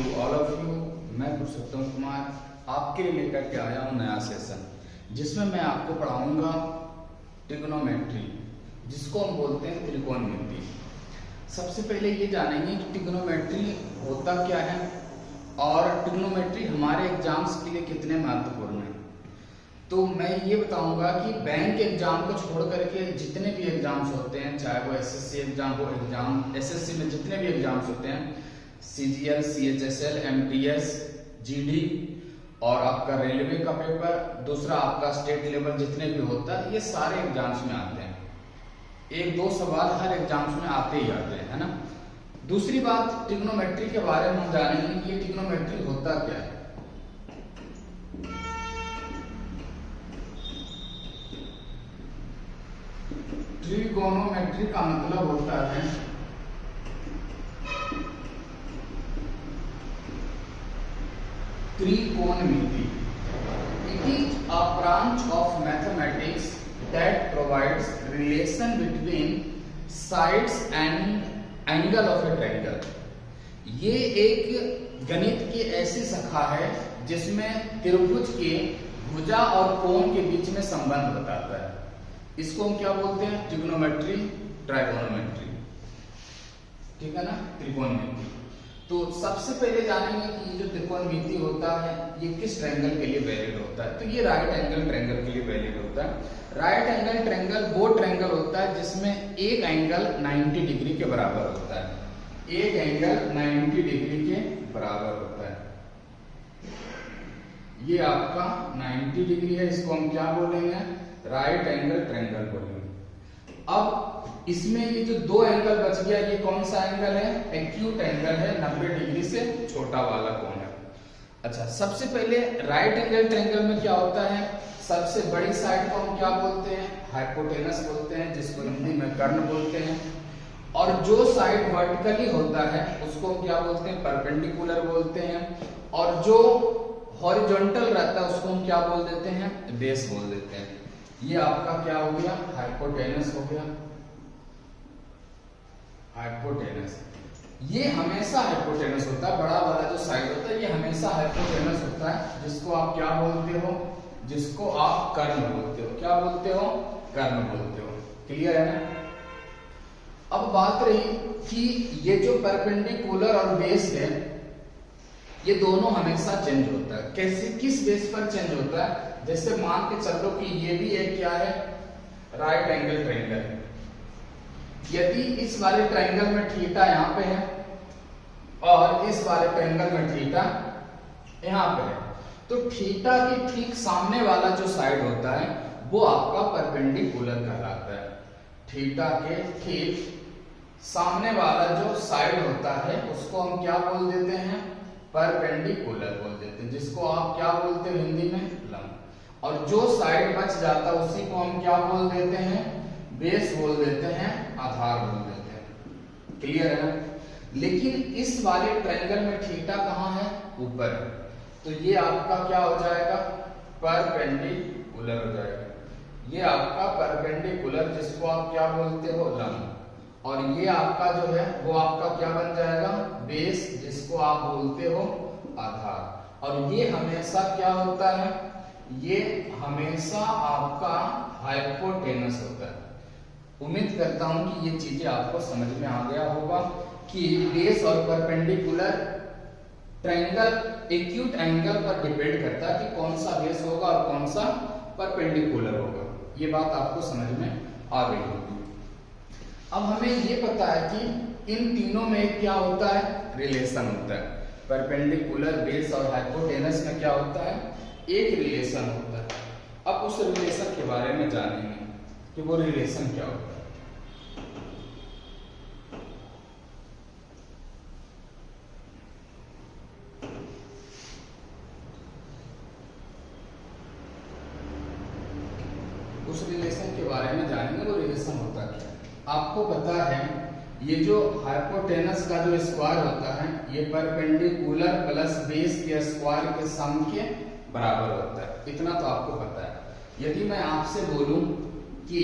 To all of you. मैं पुरुषोत्तम कुमार आपके लिए लेकर के आया हूँ नया सेशन, जिसमें मैं आपको पढ़ाऊंगा ट्रिग्नोमेट्री, जिसको हम बोलते हैं त्रिकोणमिति। सबसे पहले ये जानेंगे कि ट्रिग्नोमेट्री होता क्या है और ट्रिग्नोमेट्री हमारे एग्जाम्स के लिए कितने महत्वपूर्ण है। तो मैं ये बताऊंगा कि बैंक एग्जाम को छोड़ करके जितने भी एग्जाम्स होते हैं, चाहे वो एसएससी एग्जाम हो, एसएससी में जितने भी एग्जाम्स होते हैं, सीजीएल, सीएचएसएल, एमटीएस, जीडी और आपका रेलवे का पेपर, दूसरा आपका स्टेट लेवल जितने भी होता है, ये सारे एग्जाम्स में आते हैं। एक दो सवाल हर एग्जाम्स में आते ही आते हैं, है ना। दूसरी बात, ट्रिग्नोमेट्री के बारे में हम जानेंगे कि ये ट्रिग्नोमेट्री होता क्या है। ट्रिगोनोमेट्री का मतलब होता है त्रिकोणमिति। It is a branch of mathematics that provides relation between sides and angle of a triangle. ये एक गणित की ऐसी शाखा है जिसमें त्रिभुज के भुजा और कोण के बीच में संबंध बताता है। इसको हम क्या बोलते हैं? ट्रिग्नोमेट्री, ट्राइगोनोमेट्री, ठीक है ना, त्रिकोणमिति। तो सबसे पहले जानेंगे कि ये जो त्रिकोणमिति होता है ये किस ट्रायंगल के लिए वैलिड होता है। तो ये राइट एंगल ट्रायंगल के लिए वैलिड होता है। राइट एंगल ट्रायंगल वो ट्रायंगल होता है जिसमें एक एंगल 90 डिग्री के बराबर होता है। एक एंगल 90 डिग्री के बराबर होता है। ये आपका 90 डिग्री है, इसको हम क्या बोलेंगे? राइट एंगल ट्रायंगल बोलेंगे। अब इसमें ये जो दो एंगल बच गया, ये कौन सा एंगल है? एक्यूट एंगल है, 90 डिग्री से छोटा वाला कोण है। अच्छा, सबसे पहले राइट एंगल ट्रायंगल में क्या होता है? सबसे बड़ी साइड को हम क्या बोलते हैं? हाइपोटेनस बोलते हैं, जिसको हिंदी में कर्ण बोलते हैं। और जो साइड वर्टिकली होता है उसको हम क्या बोलते हैं? परपेंडिकुलर बोलते हैं। और जो हॉरिजॉन्टल रहता है उसको हम क्या बोल देते हैं? बेस बोल देते हैं। ये आपका क्या हो गया? हाइपोटेनस हो गया। हाइपोटेनस ये हमेशा हाइपोटेनस होता है। बड़ा वाला जो साइड होता है ये हमेशा हाइपोटेनस होता है, जिसको आप क्या बोलते हो? जिसको आप कर्ण बोलते हो। क्या बोलते हो? कर्ण बोलते हो। क्लियर है ना। अब बात रही कि ये जो परपेंडिकुलर और बेस है ये दोनों हमेशा चेंज होता है। कैसे, किस बेस पर चेंज होता है? जैसे मान के चलो कि ये भी एक क्या है? Right angle triangle. यदि इस वाले ट्रायंगल में थीटा यहाँ पे है और इस वाले ट्रायंगल में थीटा यहाँ पे है, तो थीटा के ठीक सामने वाला जो साइड होता है वो आपका परपेंडिकुलर कहलाता है। थीटा के ठीक सामने वाला जो साइड होता है उसको हम क्या बोल देते हैं? परपेंडिकुलर बोल देते हैं, जिसको आप क्या बोलते हैं हिंदी में? लंब। और जो साइड बच जाता है उसी को हम क्या बोल देते हैं? बेस बोल देते हैं, आधार बोल देते हैं। क्लियर है ना। लेकिन इस वाले ट्रायंगल में थीटा कहाँ है? ऊपर है। तो ये आपका क्या हो जाएगा? परपेंडिकुलर हो जाएगा। ये आपका परपेंडिकुलर, जिसको आप क्या बोलते हो? लंब। और ये आपका जो है वो आपका क्या बन जाएगा? बेस, जिसको आप बोलते हो आधार। और ये हमेशा क्या होता है? ये हमेशा आपका हाइपोटेनस होता है। उम्मीद करता हूं कि ये चीजें आपको समझ में आ गया होगा कि बेस और परपेंडिकुलर ट्रायंगल एक्यूट एंगल पर डिपेंड करता है कि कौन सा बेस होगा और कौन सा परपेंडिकुलर होगा। ये बात आपको समझ में आ गई होगी। अब हमें ये पता है कि इन तीनों में क्या होता है? रिलेशन होता है। परपेंडिकुलर, बेस और हाइपोटेनस में क्या होता है? एक रिलेशन होता है। अब उस रिलेशन के बारे में जानेंगे कि वो रिलेशन क्या होता है। उस रिलेशन के बारे में जानेंगे, वो रिलेशन होता क्या है। आपको पता है ये जो हाइपोटेनस का जो स्क्वायर होता है ये परपेंडिकुलर प्लस बेस के स्क्वायर के सम के बराबर होता है। इतना तो आपको पता है। यदि मैं आपसे बोलूं कि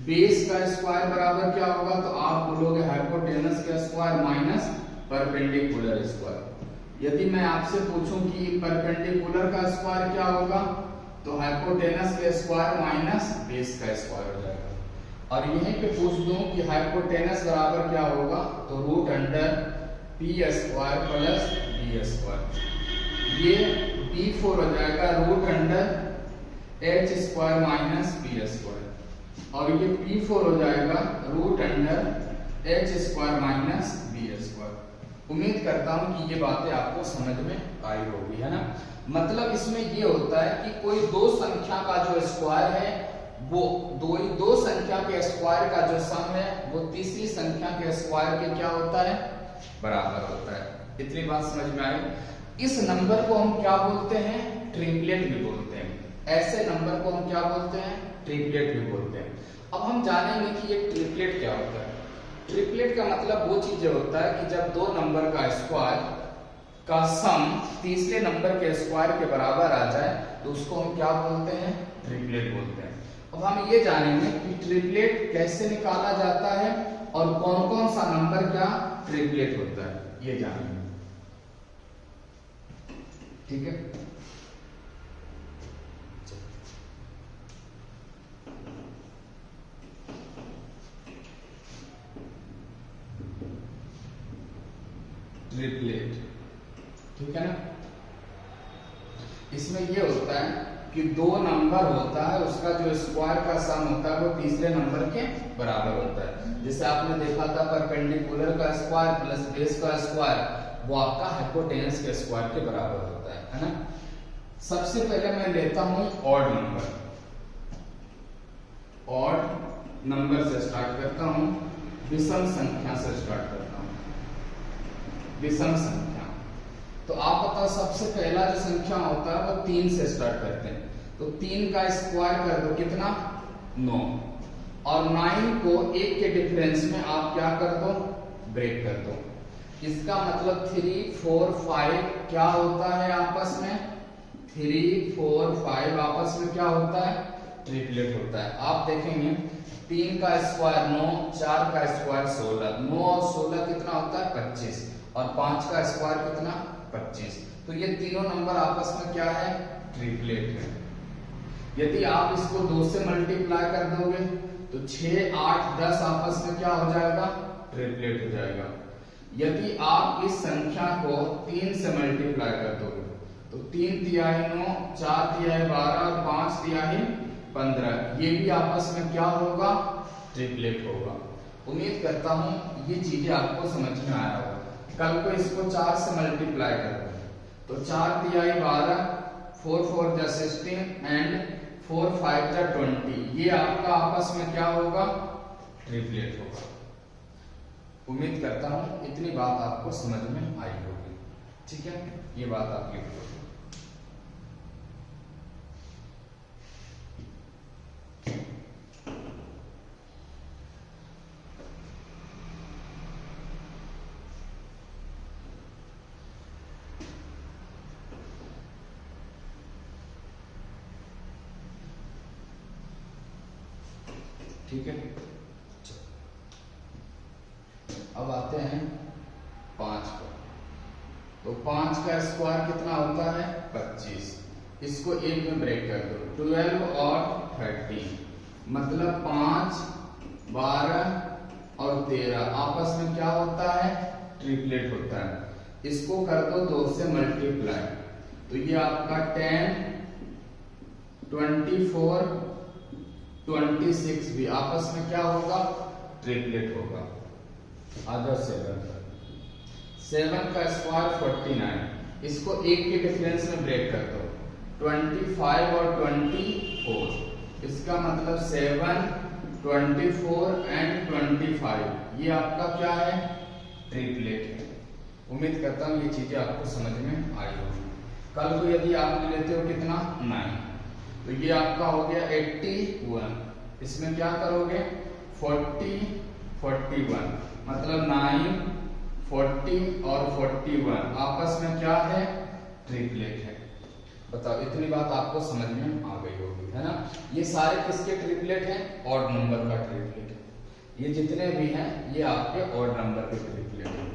बेस का स्क्वायर बराबर क्या होगा, तो आप बोलोगे हाइपोटेनस का स्क्वायर माइनस परपेंडिकुलर स्क्वायर। यदि मैं आपसे पूछूं कि परपेंडिकुलर का स्क्वायर क्या होगा, तो हाइपोटेनस का स्क्वायर माइनस बेस का स्क्वायर हो जाएगा। और यहीं पे पूछ दूं कि हाइपोटेनस बराबर क्या होगा, तो root under P square plus B square, ये p4 हो जाएगा root under H square minus B square, और ये p4 हो जाएगा root under H square minus B square. उम्मीद करता हूं कि ये बातें आपको समझ में आई होगी, है ना। मतलब इसमें ये होता है कि कोई दो संख्या का जो स्क्वायर है वो दो संख्या के स्क्वायर का जो सम है वो तीसरी संख्या के स्क्वायर के क्या होता है, बराबर होता है। इतनी बात समझ में आई। इस नंबर को हम क्या बोलते हैं, ट्रिपलेट भी बोलते हैं। ऐसे नंबर को हम क्या बोलते हैं, ट्रिपलेट भी बोलते हैं। अब हम जानेंगे कि ये ट्रिपलेट क्या होता है। ट्रिपलेट का मतलब वो चीज होता है कि जब दो नंबर का स्क्वायर का सम तीसरे नंबर के स्क्वायर के बराबर आ जाए तो उसको हम क्या बोलते हैं, ट्रिपलेट बोलते हैं। अब हम ये जानेंगे कि ट्रिपलेट कैसे निकाला जाता है और कौन कौन सा नंबर क्या ट्रिपलेट होता है, ये जानेंगे। ठीक है, ट्रिपलेट, ठीक है ना। इसमें ये होता है कि दो नंबर होता है, उसका जो स्क्वायर का सम होता है वो तीसरे नंबर के बराबर होता है। जैसे आपने देखा था परपेंडिकुलर का स्क्वायर प्लस बेस का स्क्वायर, वो आपका हाइपोटेनस के स्क्वायर के बराबर होता है ना। सबसे पहले मैं लेता हूं ऑड नंबर, ऑड नंबर से स्टार्ट करता हूं, विषम संख्या से स्टार्ट करता हूं, विषम संख्या। तो आप बताओ सबसे पहला जो संख्या होता है वो 3 से स्टार्ट करते हैं, तो 3 का स्क्वायर कर दो कितना, 9, और 9 को 1 के डिफरेंस में आप क्या कर दो, ब्रेक कर दो। इसका मतलब 3, 4, 5 क्या होता है आपस में, 3, 4, 5 आपस में क्या होता है, ट्रिपलेट होता है। आप देखेंगे 3 का स्क्वायर 9, 4 का स्क्वायर 16, 9 और 16 कितना होता है 25, और 5 का स्क्वायर कितना 25। तो ये तीनों नंबर आपस में क्या है, ट्रिपलेट है। यदि आप इसको 2 से मल्टीप्लाई कर दोगे तो 6, 8, 10 आपस में क्या हो जाएगा, ट्रिपलेट हो जाएगा। यदि आप इस संख्या को 3 से मल्टीप्लाई कर दोगे तो 3 तिहाई 9, 4 तिहाई 12 और 5 तिहाई 15, ये भी आपस में क्या होगा, ट्रिपलेट होगा। उम्मीद करता हूं ये चीजें आपको समझ में आया होगा। कल को इसको 4 से मल्टीप्लाई कर दो तो 4 तिहाई 12, 4 4 जा 16 एंड 4 5 जा 20, ये आपका आपस में क्या होगा, ट्रिपलेट होगा। उम्मीद करता हूं इतनी बात आपको समझ में आई होगी, ठीक है। ये बात आप लिख लो। ठीक है, अब आते हैं 5 पर। तो 5 का स्क्वायर कितना होता है 25, इसको 1 में ब्रेक कर दो, 12 और 13, मतलब 5, 12 और 13 आपस में क्या होता है, ट्रिपलेट होता है। इसको कर दो 2 से मल्टीप्लाई, तो ये आपका 10, 24, 26 भी आपस में क्या होगा, ट्रिपलेट होगा। अदर 7 का स्क्वायर 49, इसको 1 के डिफरेंस में ब्रेक कर दो, 25 और 24, इसका मतलब 7, 24 एंड 25, ये आपका क्या है, ट्रिपलेट है। उम्मीद करता हूँ ये चीजें आपको समझ में आई होगी। कल को यदि आप लेते हो कितना 9, तो ये आपका हो गया 81, इसमें क्या करोगे 40, 41, मतलब 9, 40 और 41 आपस में क्या है, ट्रिपलेट है। बताओ इतनी बात आपको समझ में आ गई होगी, है ना। ये सारे किसके ट्रिपलेट हैं, ऑड नंबर का ट्रिपलेट है। ये जितने भी हैं ये आपके ऑड नंबर के ट्रिपलेट हैं।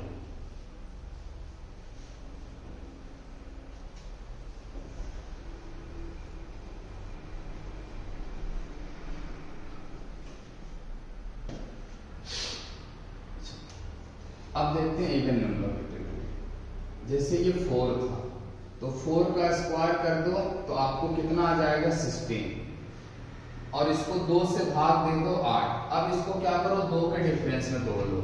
अब देखते हैं इवन नंबर के ट्रिपलेट। जैसे ये 4 था तो 4 का स्क्वायर कर दो तो आपको कितना आ जाएगा 16, और इसको 2 से भाग दे दो 8। अब इसको क्या करो 2 के डिफरेंस में तोड़ लो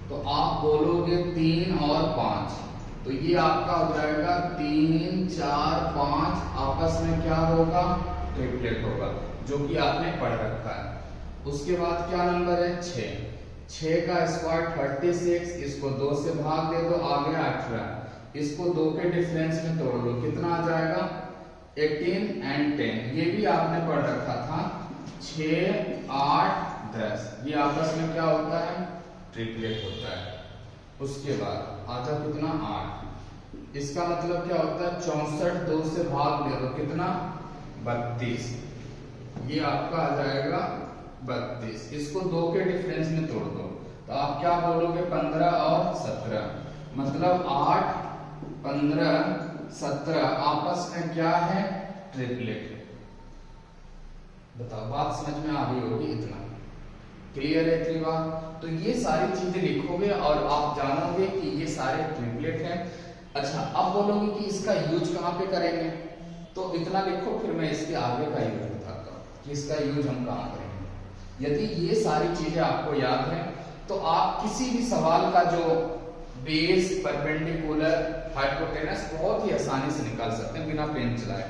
तो आप बोलोगे 3 और 5, तो ये आपका हो जाएगा 3 4 5, आपस में क्या होगा ट्रिपलेट होगा, जो कि आपने पढ़ रखा है। उसके बाद क्या नंबर है 6 का स्क्वायर 36, इसको 2 से भाग दे दो, आ गया 18। इसको 2 के डिफरेंस में तोड़ लो, कितना आ जाएगा 18 एंड 10, ये भी आपने पढ़ रखा था। 6 8 10, ये आपस में क्या होता है ट्रिपलेट होता है। उसके बाद आता कितना 8, इसका मतलब क्या होता है 64, 2 से भाग दे दो कितना 32, ये आपका आ जाएगा 32। इसको 2 के डिफरेंस में तोड़ दो तो आप क्या बोलोगे 15 और 17, मतलब 8 15 17 आपस में क्या है ट्रिपलेट। बताओ बात समझ में आ गई होगी, इतना क्लियर है इतनी बात। तो ये सारी चीजें लिखोगे और आप जानोगे कि ये सारे ट्रिपलेट हैं। अच्छा अब बोलोगे कि इसका यूज कहाँ पे करेंगे, तो इतना लिखो, फिर मैं इसके आगे का यूज बताता हूँ कि इसका यूज हम कहाँ करेंगे। यदि ये सारी चीजें आपको याद है तो आप किसी भी सवाल का जो बेस परपेंडिकुलर हाइपोटेनस बहुत ही आसानी से निकाल सकते हैं बिना पेन चलाए।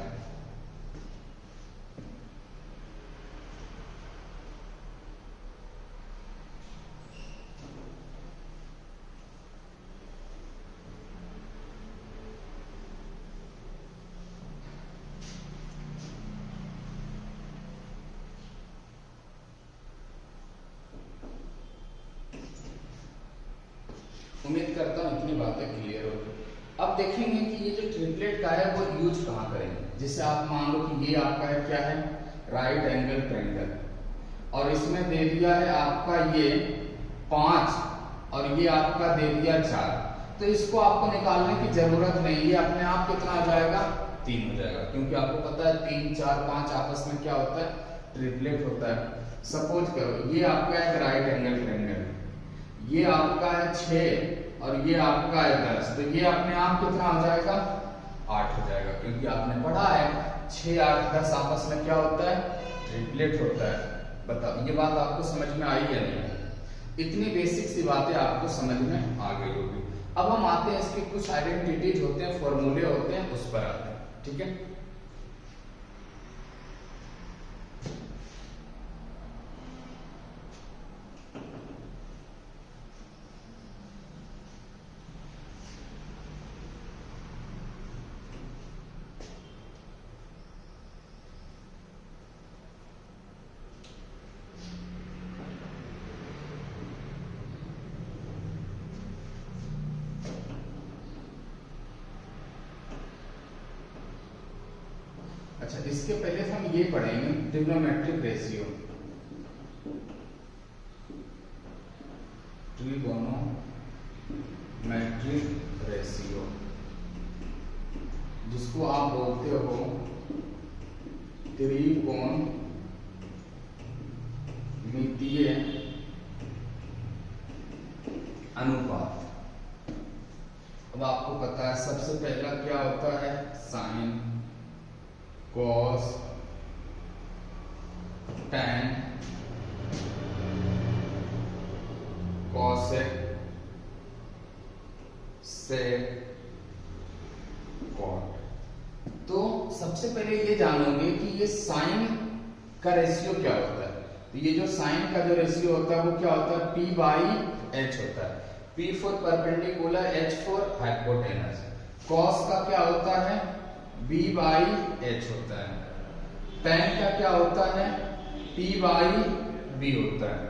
उम्मीद करता हूं इतनी बातें क्लियर हो गई। अब देखेंगे कि ये जो ट्रिपलेट का है वो यूज कहाँ करेंगे। जैसे आप मान लो कि ये आपका है क्या है राइट एंगल ट्रायंगल, और इसमें दे दिया है आपका ये 5 और ये आपका दे दिया 4, तो इसको आपको निकालने की जरूरत नहीं, ये अपने आप कितना आ जाएगा 3 हो जाएगा, क्योंकि आपको पता है 3 4 5 आपस में क्या होता है ट्रिपलेट होता है। सपोज करो ये आपका एक राइट एंगल ट्रायंगल, ये आपका है 6 और ये आपका है 10, तो ये अपने आप कितना आ जाएगा 8 हो जाएगा, क्योंकि आपने पढ़ा है 6 8 10 आपस में क्या होता है ट्रिपलेट होता है। बताओ ये बात आपको समझ में आई या नहीं? इतनी बेसिक सी बातें आपको समझ में आ गई होगी। अब हम आते हैं इसके कुछ आइडेंटिटीज होते हैं, फॉर्मूले होते हैं, उस पर आते हैं, ठीक है। अच्छा इसके पहले हम ये पढ़ेंगे ट्रिग्नोमेट्रिक रेशियो। ट्रिगोनोमेट्रिक रेशियो जिसको आप बोलते हो त्रिकोणमितीय अनुपात। अब आपको पता है सबसे पहला क्या होता है साइन, कॉस, टैन, कॉसेक, सेक, कॉट। तो सबसे पहले ये जानोगे कि ये साइन का रेशियो क्या होता है। तो ये जो साइन का जो रेशियो होता है वो क्या होता है P बाई H होता है। P for perpendicular, H for hypotenuse. Cos का क्या होता है B बाई H होता है। टैन का क्या होता है P बाई B होता है।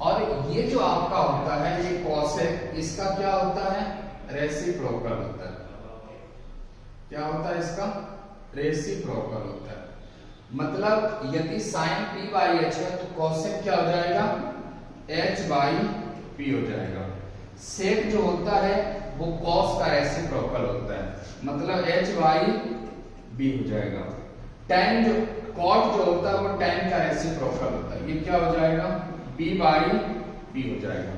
और ये जो आपका होता है ये कॉसेक, इसका क्या होता है रेसिप्रोकल होता है। क्या होता है इसका रेसिप्रोकल होता है। मतलब यदि साइन P बाई H है तो कॉसेक क्या हो जाएगा H बाई P हो जाएगा। सेक जो होता है वो कॉस का रेसिप्रोकल होता है, मतलब H बाई B हो जाएगा। टैन जो कॉट जो होता है वो टैन का रेसिप्रोकल होता है, ये क्या हो जाएगा B बाई B हो जाएगा।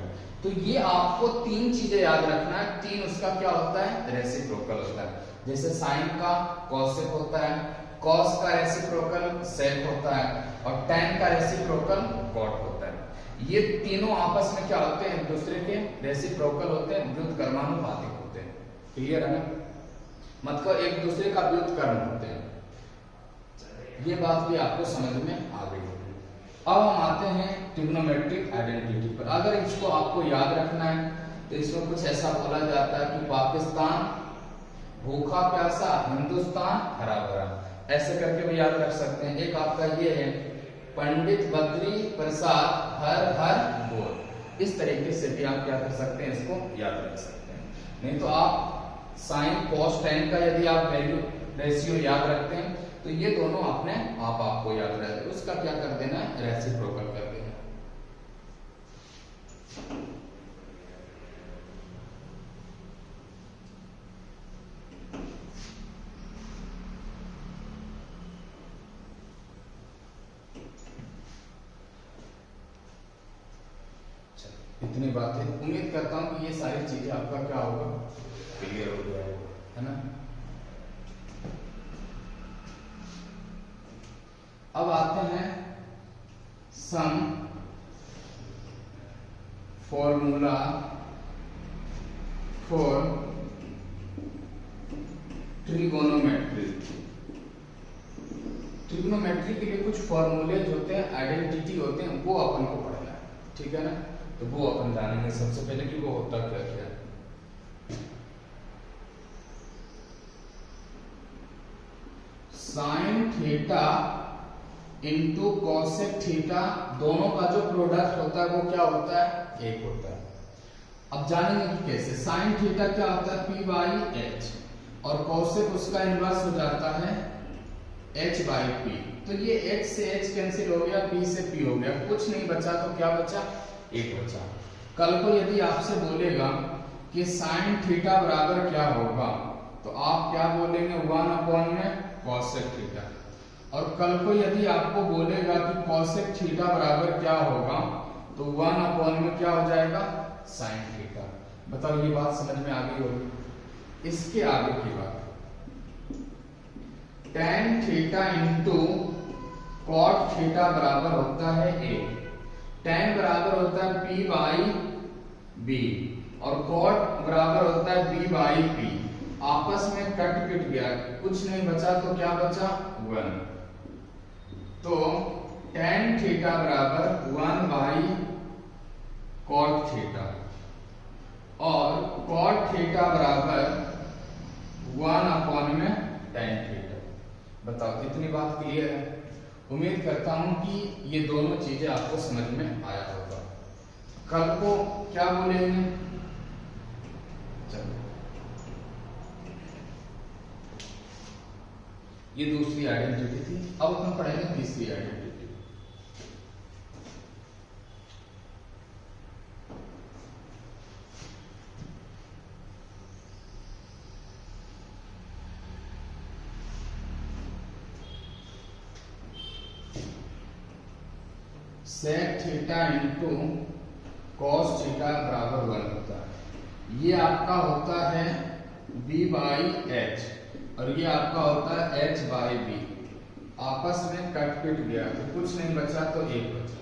तो ये आपको तीन चीजें याद रखना है, तीन उसका क्या होता है, रेसिप्रोकल होता है। जैसे साइन का कॉसेक होता है, कॉस का रेसिप्रोकल सेक होता है, और tan का रेसिप्रोकल कॉट होता है। ये तीनों आपस में क्या होते हैं, एक दूसरे के रेसिप्रोकल होते हैं, व्युत्क्रमानुपातिक होते हैं। क्लियर है ना, मतलब एक दूसरे का व्युत्क्रम होते हैं। ये बात भी आपको समझ में आ गई होगी। अब हम आते हैं ट्रिग्नोमेट्रिक आइडेंटिटी पर। अगर इसको आपको याद रखना है तो इसमें कुछ ऐसा बोला जाता है कि पाकिस्तान भूखा प्यासा, हिंदुस्तान हरा भरा, ऐसे करके भी याद रख सकते हैं। एक आपका ये है पंडित बद्री प्रसाद हर हर बोल, इस तरीके से भी आप क्या कर सकते हैं, इसको याद रख सकते हैं। नहीं तो आप साइन कॉस tan का यदि आप वैल्यू रेशियो याद रखते हैं तो ये दोनों अपने आप आपको याद रहते, उसका क्या कर देना है, रेसिप्रोकल कर देना। इतनी बातें, उम्मीद करता हूं कि ये सारी चीजें आपका क्या होगा, क्लियर हो गया है ना। अब आते हैं some formula for trigonometry. Trigonometry के लिए कुछ फॉर्मूले होते हैं, आइडेंटिटी होते हैं, वो अपन को पढ़ना है, ठीक है ना। तो वो अपन जानेंगे सबसे पहले कि वो होता क्या क्या है। Sine theta into cosec theta, दोनों का जो प्रोडक्ट होता है वो क्या होता है, एक होता है। अब जानेंगे कि कैसे। साइन थीटा क्या होता है, पी बाई एच, और कॉसेक उसका इनवर्स हो जाता है एच बाई पी। तो ये एच से एच कैंसिल हो गया, पी से पी हो गया, कुछ नहीं बचा, तो क्या बचा, एक बचा। कल को यदि आपसे बोलेगा कि साइन थीटा बराबर क्या होगा, तो आप क्या बोलेंगे, 1 में कॉसेक थीटा। और कल को यदि आपको बोलेगा कि कॉसेक थीटा बराबर क्या होगा, तो 1 में क्या हो जाएगा, साइन थीटा। बताओ ये बात समझ में आ गई होगी। इसके आगे की बात, tan theta into cot theta बराबर होता है a। tan बराबर होता है p बाई b, और cot बराबर होता है b बाई p। आपस में कट पिट गया, कुछ नहीं बचा, तो क्या बचा, 1। तो tan थीटा बराबर 1 बाई cot थीटा, और cot थीटा बराबर 1 में tan थीटा। बताओ इतनी बात क्लियर है। उम्मीद करता हूं कि ये दोनों चीजें आपको समझ में आया होगा। कल को क्या बोलेंगे, चलो ये दूसरी आइडेंटिटी थी, अब अपन पढ़ेंगे तीसरी identity. Sec theta into cos theta बराबर 1 होता है। ये आपका होता है b बाई एच, और ये आपका होता है h बाई b। आपस में कट पिट गया, तो कुछ नहीं बचा, तो एक बचा।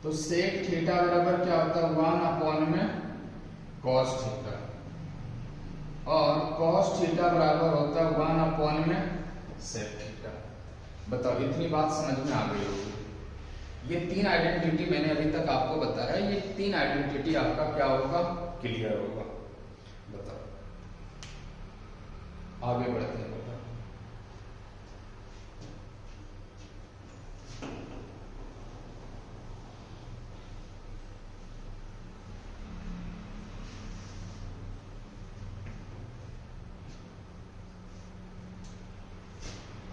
तो सेक थीटा बराबर क्या होता है, 1 में कॉस थीटा, और कॉस थीटा बराबर होता है 1 में सेक थीटा। बताओ इतनी बात समझ में आ गई होगी। ये तीन आइडेंटिटी मैंने अभी तक आपको बताया, ये तीन आइडेंटिटी आपका क्या होगा, क्लियर होगा। बताओ आगे बढ़ते हैं। बताओ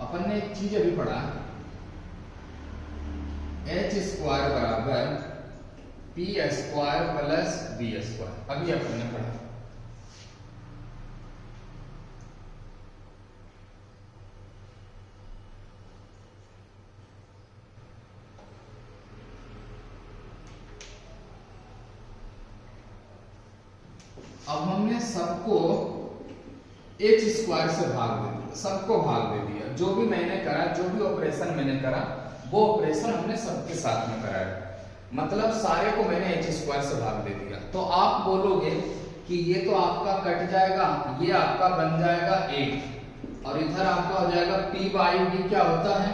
अपन ने एक चीज अभी पढ़ा, एच स्क्वायर बराबर P square plus B square, अभी अपन ने पढ़ा। अब हमने सबको एच स्क्वायर से भाग दे दिया, सबको भाग दे दिया। जो भी मैंने करा, जो भी ऑपरेशन मैंने करा, वो ऑपरेशन हमने सबके साथ में कराया, मतलब सारे को मैंने एच स्क्वायर से भाग दे दिया। तो आप बोलोगे कि ये तो आपका कट जाएगा, ये आपका बन जाएगा 8 और इधर आपका हो जाएगा p बाई b क्या होता है,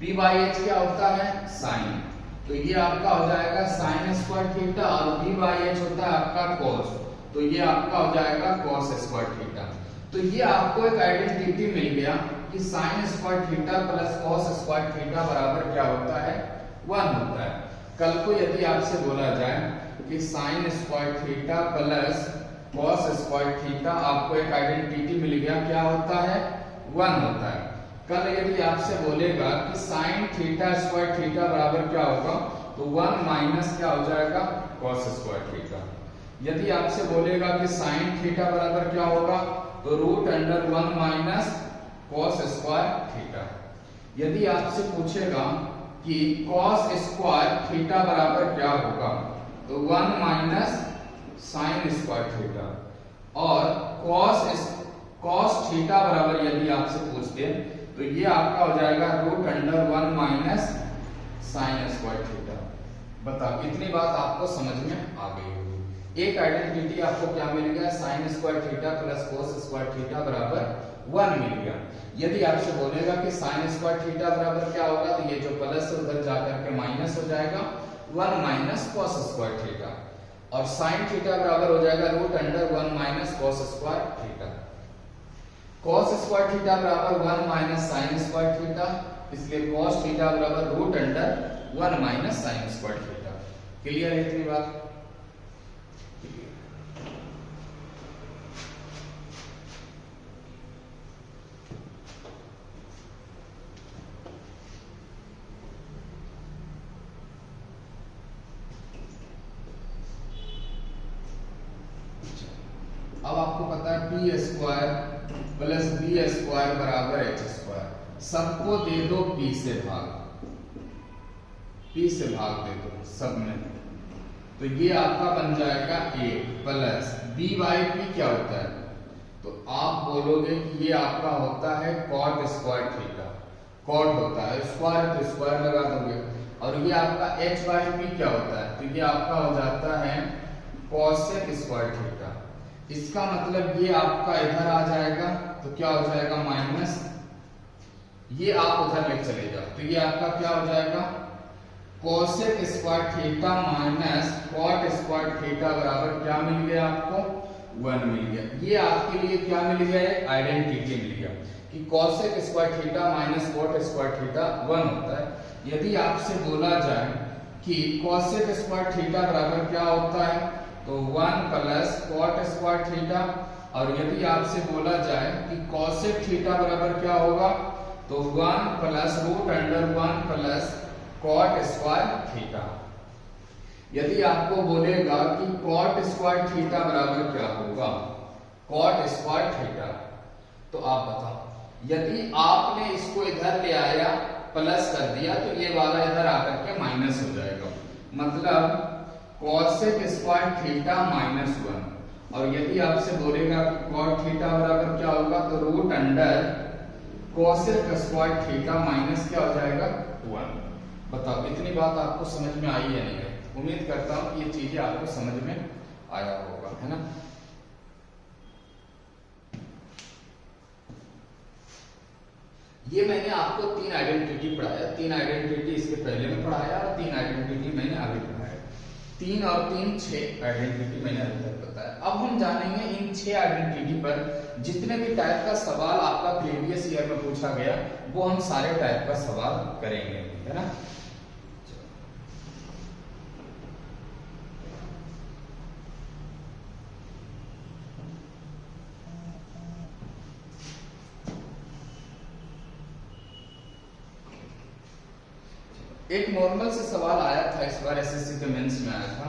p बाई h क्या होता है, साइन। तो ये आपका हो जाएगा साइन स्क्वायर थीटा और b बाई h होता है आपका cos, तो ये आपका हो जाएगा cos स्क्वायर थीटा। तो ये आपको एक आइडेंटिटी मिल गया कि sign square theta plus cos square theta बराबर क्या होता है, 1 होता है। कल को यदि आपसे बोला जाए कि sign square theta plus cos square theta, आपको एक आइडेंटिटी मिल गया, क्या होता है, 1 होता है। कल यदि आपसे बोलेगा कि साइन थीटा स्क्वायर थीटा बराबर क्या होगा, तो 1 माइनस क्या हो जाएगा, cos स्क्वायर थीटा। यदि आपसे बोलेगा कि साइन थीटा बराबर क्या होगा, तो root under 1 minus cos square theta. यदि आपसे पूछेगा कि cos स्क्वायर थीटा बराबर क्या होगा, तो 1 माइनस साइन स्क्वायर थीटा। और cos थीटा बराबर यदि आपसे पूछते तो ये आपका हो जाएगा root under 1 minus sine square theta. बताओ, इतनी बात आपको समझ में आ गई होगी। एक आइडेंटिटी आपको क्या मिल गया, sign square theta plus cos square theta बराबर 1 मिल गया। यदि आपसे बोलेगा कि साइन स्क्वायर थीटा बराबर क्या होगा, तो ये जो प्लस है उधर जाकर के माइनस हो जाएगा, 1 माइनस cos स्क्वायर थीटा। और साइन थीटा बराबर हो जाएगा root under 1 minus cos square theta. cos square theta बराबर 1 माइनस साइन स्क्वायर थीटा, इसलिए cos थीटा बराबर root under 1 minus sine square theta. Clear है इतनी बात? अब आपको पता है P square plus B square बराबर एच स्क्वायर। सबको दे दो पी से भाग, पी से भाग दे दो सब में, तो ये आपका बन जाएगा ए प्लस बी बाई पी क्या होता है, तो आप बोलोगे कि ये आपका होता है कॉट स्क्वायर थीटा। कॉट होता है स्क्वायर, तो स्क्वायर लगा दोगे। और ये आपका एच बाई पी क्या होता है, तो ये आपका हो जाता है कॉसेक स्क्वायर थीटा। इसका मतलब ये आपका इधर आ जाएगा, तो क्या हो जाएगा माइनस, ये आप उधर ले चले जाओ, तो ये आपका क्या हो जाएगा cosec square theta minus cot square theta बराबर क्या मिल गया आपको, 1 मिल गया। ये आपके लिए क्या मिल गया, आइडेंटिटी मिल गया कि cosec square theta minus cot square theta 1 होता है। यदि आपसे बोला जाए कि कोसेक स्क्वायर थीटा बराबर क्या होता है, तो 1 प्लस कॉट स्क्वायर थीटा। और यदि आपसे बोला जाए कि कोसेक थीटा बराबर क्या होगा, तो 1 plus root under 1 plus cot square theta. यदि आपको बोलेगा कि कॉट स्क्वायर थीटा बराबर क्या होगा, कॉट स्क्वायर थीटा, तो आप बताओ। यदि आपने इसको इधर ले आया प्लस कर दिया, तो ये वाला इधर आकर के माइनस हो जाएगा, मतलब कोसेक स्क्वायर थीटा माइनस 1। और यदि आपसे बोलेगा कि कॉट थीटा बराबर क्या होगा, तो root under cosec square theta minus क्या हो जाएगा 1। बताओ, इतनी बात आपको समझ में आई है नहीं है? उम्मीद करता हूँ ये चीजें आपको समझ में आया होगा, है ना। ये मैंने आपको 3 आइडेंटिटी पढ़ाया, 3 आइडेंटिटी इसके पहले में पढ़ाया और 3 आइडेंटिटी मैंने अभी पढ़ाया। 3 और 3 6 आइडेंटिटी मैंने अभी तक बताया। अब हम जानेंगे इन 6 आइडेंटिटी पर जितने भी टाइप का सवाल आपका प्रीवियस ईयर में पूछा गया, वो हम सारे टाइप का सवाल करेंगे, है ना। एक नॉर्मल से सवाल आया था इस बार एसएससी के मेंस में आया था।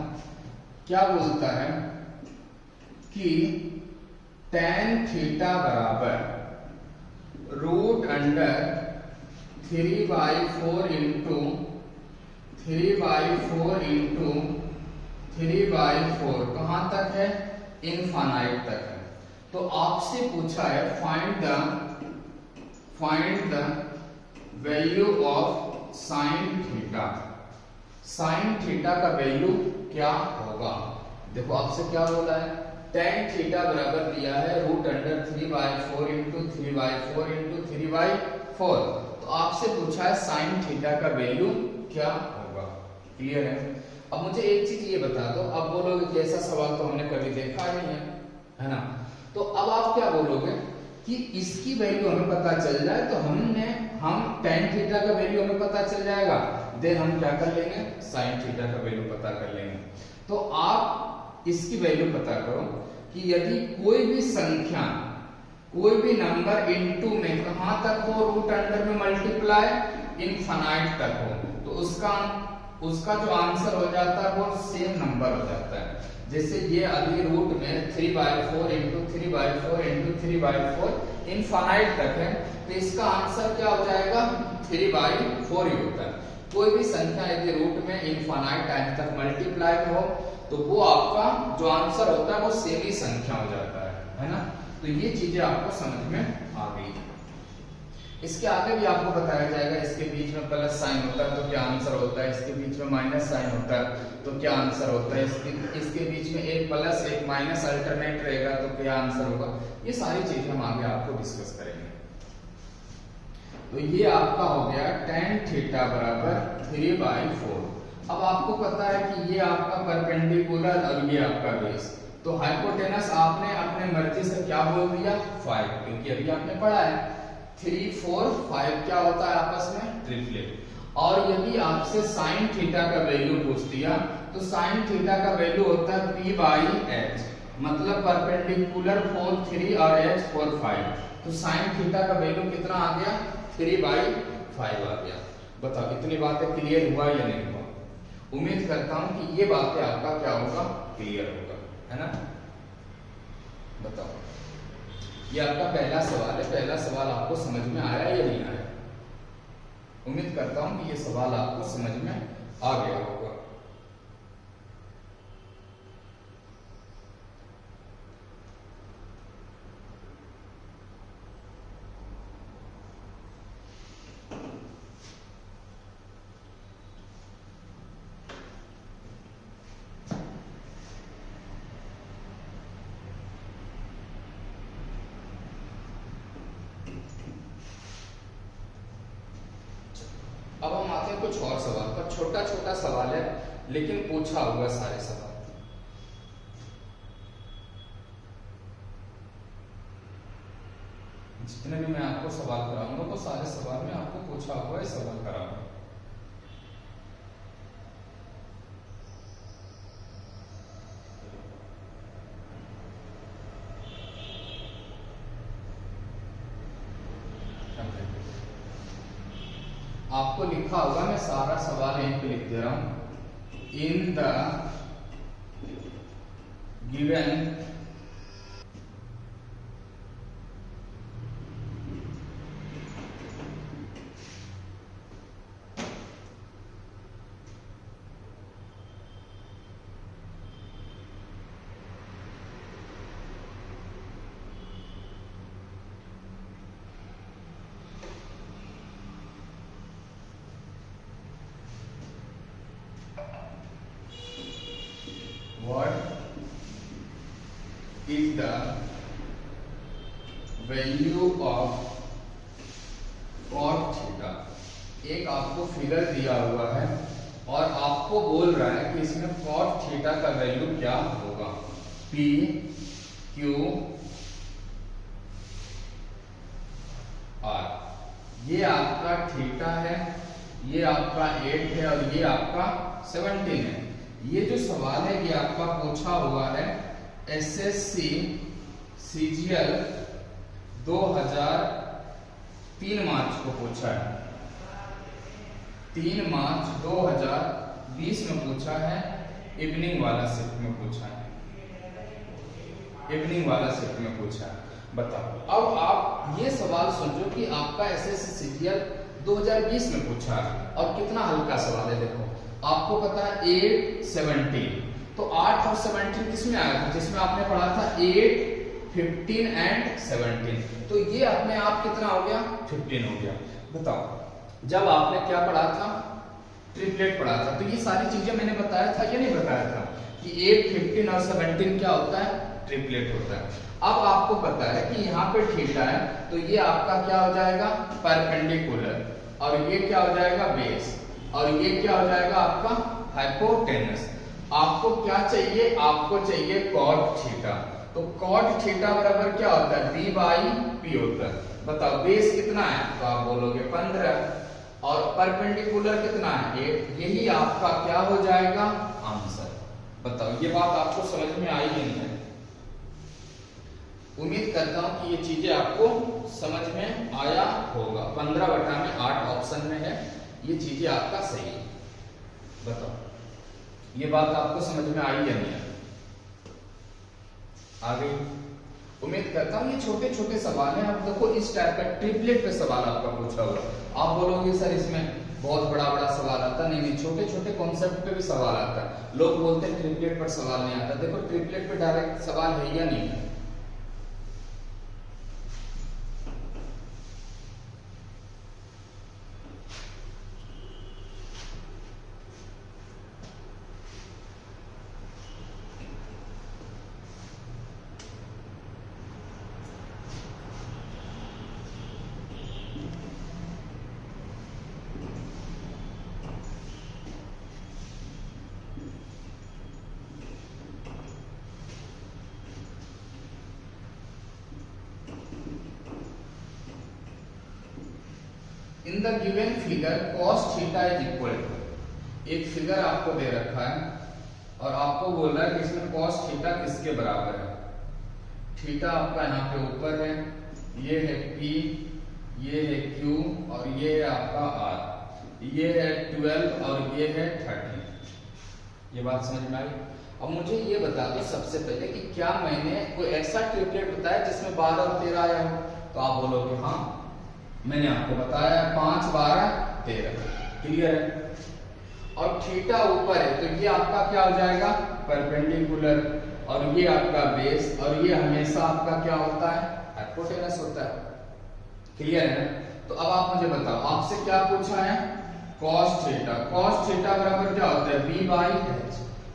क्या बोलता है कि tan थीटा बराबर रूट अंडर 3/4 इंटू 3/4 इंटू 3/4 कहां तक है, इनफाइनाइट तक है। तो आपसे पूछा है find the value of sine theta. Sine theta का वैल्यू क्या होगा? देखो आपसे क्या बोला है, tan थीटा बराबर दिया है √3/4 इंटू 3/4 इंटू 3/4। तो आपसे पूछा है साइन थीटा का वैल्यू क्या होगा। क्लियर है? अब मुझे एक चीज ये बता दो, अब बोलोगे कि ऐसा सवाल तो हमने कभी देखा ही नहीं है ना? तो अब आप क्या बोलोगे कि इसकी वैल्यू हमें पता चल जाए तो हम tan थीटा का वैल्यू हमें पता चल जाएगा, देन हम क्या कर लेंगे, साइन थीटा का वैल्यू पता कर लेंगे। तो आप इसकी वैल्यू पता करो कि यदि कोई भी संख्या, कोई भी नंबर इनटू में कहां तक हो, रूट अंडर में मल्टीप्लाई इनफाइनाइट तक हो, तो उसका जो आंसर हो जाता है वो सेम नंबर हो जाता है। जैसे ये अभी रूट में 3/4 इंटू 3/4 इंटू 3/4 इनफाइनाइट तक है, तो इसका आंसर क्या हो जाएगा, 3/4 ही होता है। कोई भी संख्या यदि रूट में इनफाइनाइट टाइम तक मल्टीप्लाई हो तो वो आपका जो आंसर होता है वो सेम ही संख्या हो जाता है ना? तो ये चीजें आपको समझ में आ गई। इसके आगे भी आपको बताया जाएगा, इसके बीच में प्लस साइन होता है तो क्या आंसर होता है, इसके बीच में माइनस साइन होता है तो क्या आंसर होता है, इसके बीच में एक प्लस एक माइनस अल्टरनेट रहेगा तो क्या आंसर होगा। ये सारी चीजें हम आगे आपको डिस्कस करेंगे। तो ये आपका हो गया tan थीटा बराबर 3/4। अब आपको पता है कि ये आपका परपेंडिकुलर और ये आपका बेस, तो हाइपोटेनस आपने अपने मर्जी से क्या बोल दिया, 5, क्योंकि अभी आपने पढ़ा है 3, 4, 5 क्या होता है आपस में, ट्रिपलेट। और यदि आपसे साइन थीटा का वैल्यू पूछ दिया तो साइन थीटा का वैल्यू होता है p/h, मतलब परपेंडिकुलर 4 3 और h 4 5। तो साइन थीटा का वैल्यू कितना आ गया, 3/5 आ गया। बताओ इतनी बातें क्लियर हुआ या नहीं हुआ? उम्मीद करता हूं कि ये बातें आपका क्या होगा, क्लियर होगा, है ना? बताओ, ये आपका पहला सवाल है। पहला सवाल आपको समझ में आया या नहीं आया? उम्मीद करता हूं कि ये सवाल आपको समझ में आ गया होगा। अब हम आते हैं कुछ और सवाल पर। छोटा छोटा सवाल है लेकिन पूछा हुआ सारे सवाल। जितने भी मैं आपको सवाल कराऊंगा वो सारे सवाल में आपको पूछा हुआ है सवाल कराऊंगा। आपको लिखा होगा, मैं सारा सवाल यहीं पे लिख दे रहा हूं। इन the given is the value of cot theta. एक आपको फिगर दिया हुआ है और आपको बोल रहा है कि इसमें cot थीटा का वैल्यू क्या होगा, P Q R। ये आपका थीटा है, ये आपका 8 है और ये आपका 17 है। ये जो सवाल है ये आपका पूछा हुआ है SSC CGL 2003 मार्च को पूछा है, 3 मार्च 2020 में पूछा है, इवनिंग वाला शिफ्ट में पूछा है, इवनिंग वाला शिफ्ट में पूछा है। बताओ, अब आप ये सवाल सोचो कि आपका SSC CGL 2020 में पूछा है और कितना हल्का सवाल है। देखो आपको पता है 8 17, तो 8 और 17 किसमें आया था, जिसमें आपने पढ़ा था 8, 15 एंड 17, तो ये अपने आप कितना हो गया, 15 हो गया। बताओ जब आपने क्या पढ़ा था, ट्रिपलेट पढ़ा था, तो ये सारी चीजें मैंने बताया था या नहीं बताया था कि 8, 15 और 17 क्या होता है, ट्रिपलेट होता है। अब आपको पता है कि यहाँ पे थीटा है, तो ये आपका क्या हो जाएगा, परपेंडिकुलर, और ये क्या हो जाएगा, बेस, और ये क्या हो जाएगा आपका हाइपोटेनस। आपको क्या चाहिए, आपको चाहिए कॉट थीटा, तो कॉट थीटा बराबर क्या होता है, b बाई p होता है। बताओ बेस कितना है, तो आप बोलोगे 15, और परपेंडिकुलर कितना है 8, यही आपका क्या हो जाएगा आंसर। बताओ ये बात आपको समझ में आई कि नहीं है? उम्मीद करता हूं कि ये चीजें आपको समझ में आया होगा। 15/8 ऑप्शन में है, ये चीजें आपका सही है। बताओ ये बात आपको समझ में आई या नहीं? आ गई? उम्मीद करता हूं ये छोटे छोटे सवाल हैं। अब देखो इस टाइप का ट्रिपलेट पे सवाल आपका पूछा हुआ, आप बोलोगे सर इसमें बहुत बड़ा बड़ा सवाल आता, नहीं, छोटे छोटे कॉन्सेप्ट पे भी सवाल आता है। लोग बोलते हैं ट्रिपलेट पर सवाल नहीं आता, देखो ट्रिपलेट पे डायरेक्ट सवाल है या नहीं है? In the given figure cos theta is equal to, एक फिगर आपको दे रखा है और आपको बोल रहा है कि इसमें cos थीटा किसके बराबर है। थीटा आपका यहाँ पे ऊपर है, ये है P, ये है Q और ये है आपका R, ये है 12 और ये है 30। ये बात समझ में आई? अब मुझे ये बता दो सबसे पहले कि क्या मैंने कोई ऐसा ट्रिपलेट बताया जिसमें 12 और 13 आया हो, तो आप बोलोगे हाँ मैंने आपको बताया 5, 12, 13। क्लियर है? और थीटा ऊपर है तो ये आपका क्या हो जाएगा, परपेंडिकुलर, और ये आपका बेस, और ये हमेशा आपका क्या होता है, हाइपोटेनस होता है। क्लियर है? तो अब आप मुझे बताओ, आपसे क्या पूछा है, cos थीटा। cos थीटा बराबर क्या होता है, b बाई h,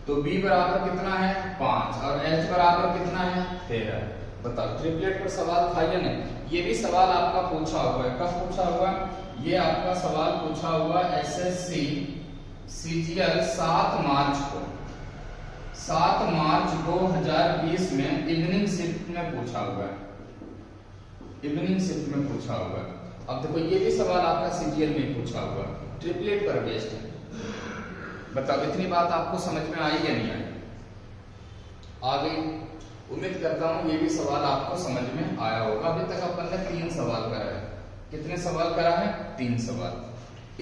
तो b बराबर कितना है 5 और h बराबर कितना है 13। बताओ ट्रिपलेट पर सवाल था या नहीं? ये भी सवाल आपका पूछा हुआ है, कब पूछा हुआ है, ये आपका सवाल पूछा हुआ एसएससी सीजीएल 7 मार्च को, 7 मार्च 2020 में इवनिंग शिफ्ट में पूछा हुआ है, इवनिंग शिफ्ट में पूछा हुआ है। अब देखो ये भी सवाल आपका सीजीएल में पूछा हुआ है, ट्रिपलेट पर बेस्ड है। बताओ इतनी बात आपको समझ में आई या नहीं आई? आ गई? उम्मीद करता हूं ये भी सवाल आपको समझ में आया होगा। अभी तक अपन ने 3 सवाल करा है। कितने सवाल करा है? 3 सवाल।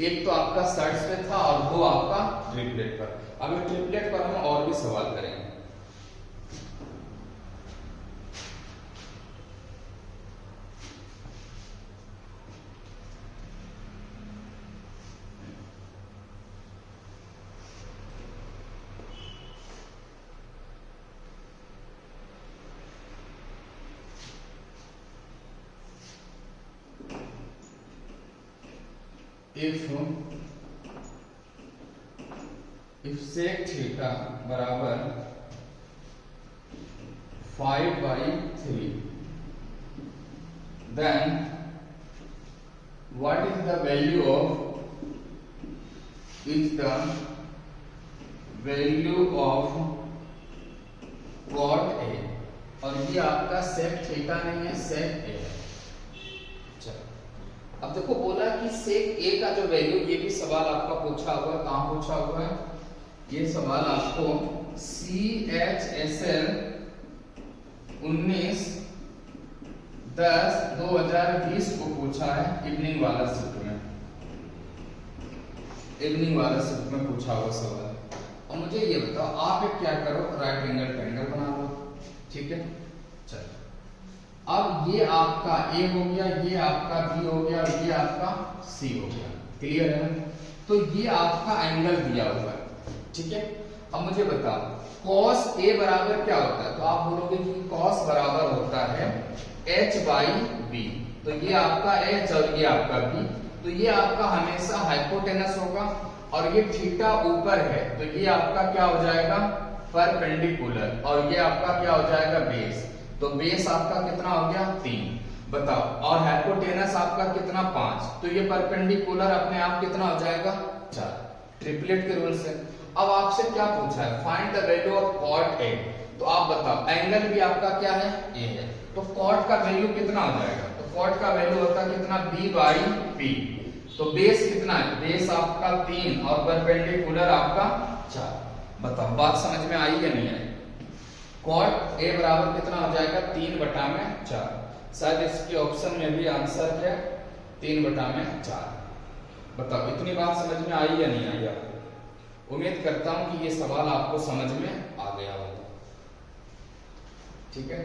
एक तो आपका सर्च पे था और 2 आपका ट्रिपलेट पर। अभी ट्रिपलेट पर हम और भी सवाल करेंगे। if sec theta बराबर 5/3, then what is the value of cot A, और ये आपका sec थीटा नहीं है, sec A है। अब देखो बोला कि sec A का जो वैल्यू, ये भी सवाल आपका पूछा हुआ है। कहां पूछा हुआ है? ये सवाल आपको CHSL 19/10/2020 को पूछा है, इवनिंग वाला शिफ्ट में, इवनिंग वाला शिफ्ट में पूछा हुआ सवाल। और मुझे ये बताओ, आप एक क्या करो, राइट एंगल ट्रायंगल बना लो। ठीक है, चलो अब ये आपका A हो गया, ये आपका B हो गया और ये आपका C हो गया। क्लियर है ना? तो ये आपका एंगल दिया हुआ है। ठीक है, अब मुझे बताओ cos a बराबर क्या होता है, तो आप बोलोगे कि cos बराबर होता है h बाई b। तो ये आपका h और ये आपका b, तो ये आपका हमेशा हाइपोटेनस होगा और ये थीटा ऊपर है, तो ये आपका क्या हो जाएगा परपेंडिकुलर, और ये आपका क्या हो जाएगा बेस। तो बेस आपका कितना हो गया 3, बताओ, और हाइपोटेनस आपका कितना 5, तो ये परपेंडिकुलर अपने आप कितना हो जाएगा 4, ट्रिपलेट के रूल से। अब आपसे क्या पूछा है, find the value of cot A, तो आप बताओ एंगल भी आपका क्या है A है, तो cot का वैल्यू कितना हो जाएगा, तो cot का वैल्यू होता है कितना b बाई p। तो बेस कितना है, बेस आपका 3 और परपेंडिकुलर आपका 4। बताओ बात समझ में आई या नहीं आई। cot A बराबर कितना हो जाएगा 3/4, शायद इसके ऑप्शन में भी आंसर है 3/4। बताओ इतनी बात समझ में आई या नहीं आई आपको। उम्मीद करता हूं कि ये सवाल आपको समझ में आ गया होगा, ठीक है।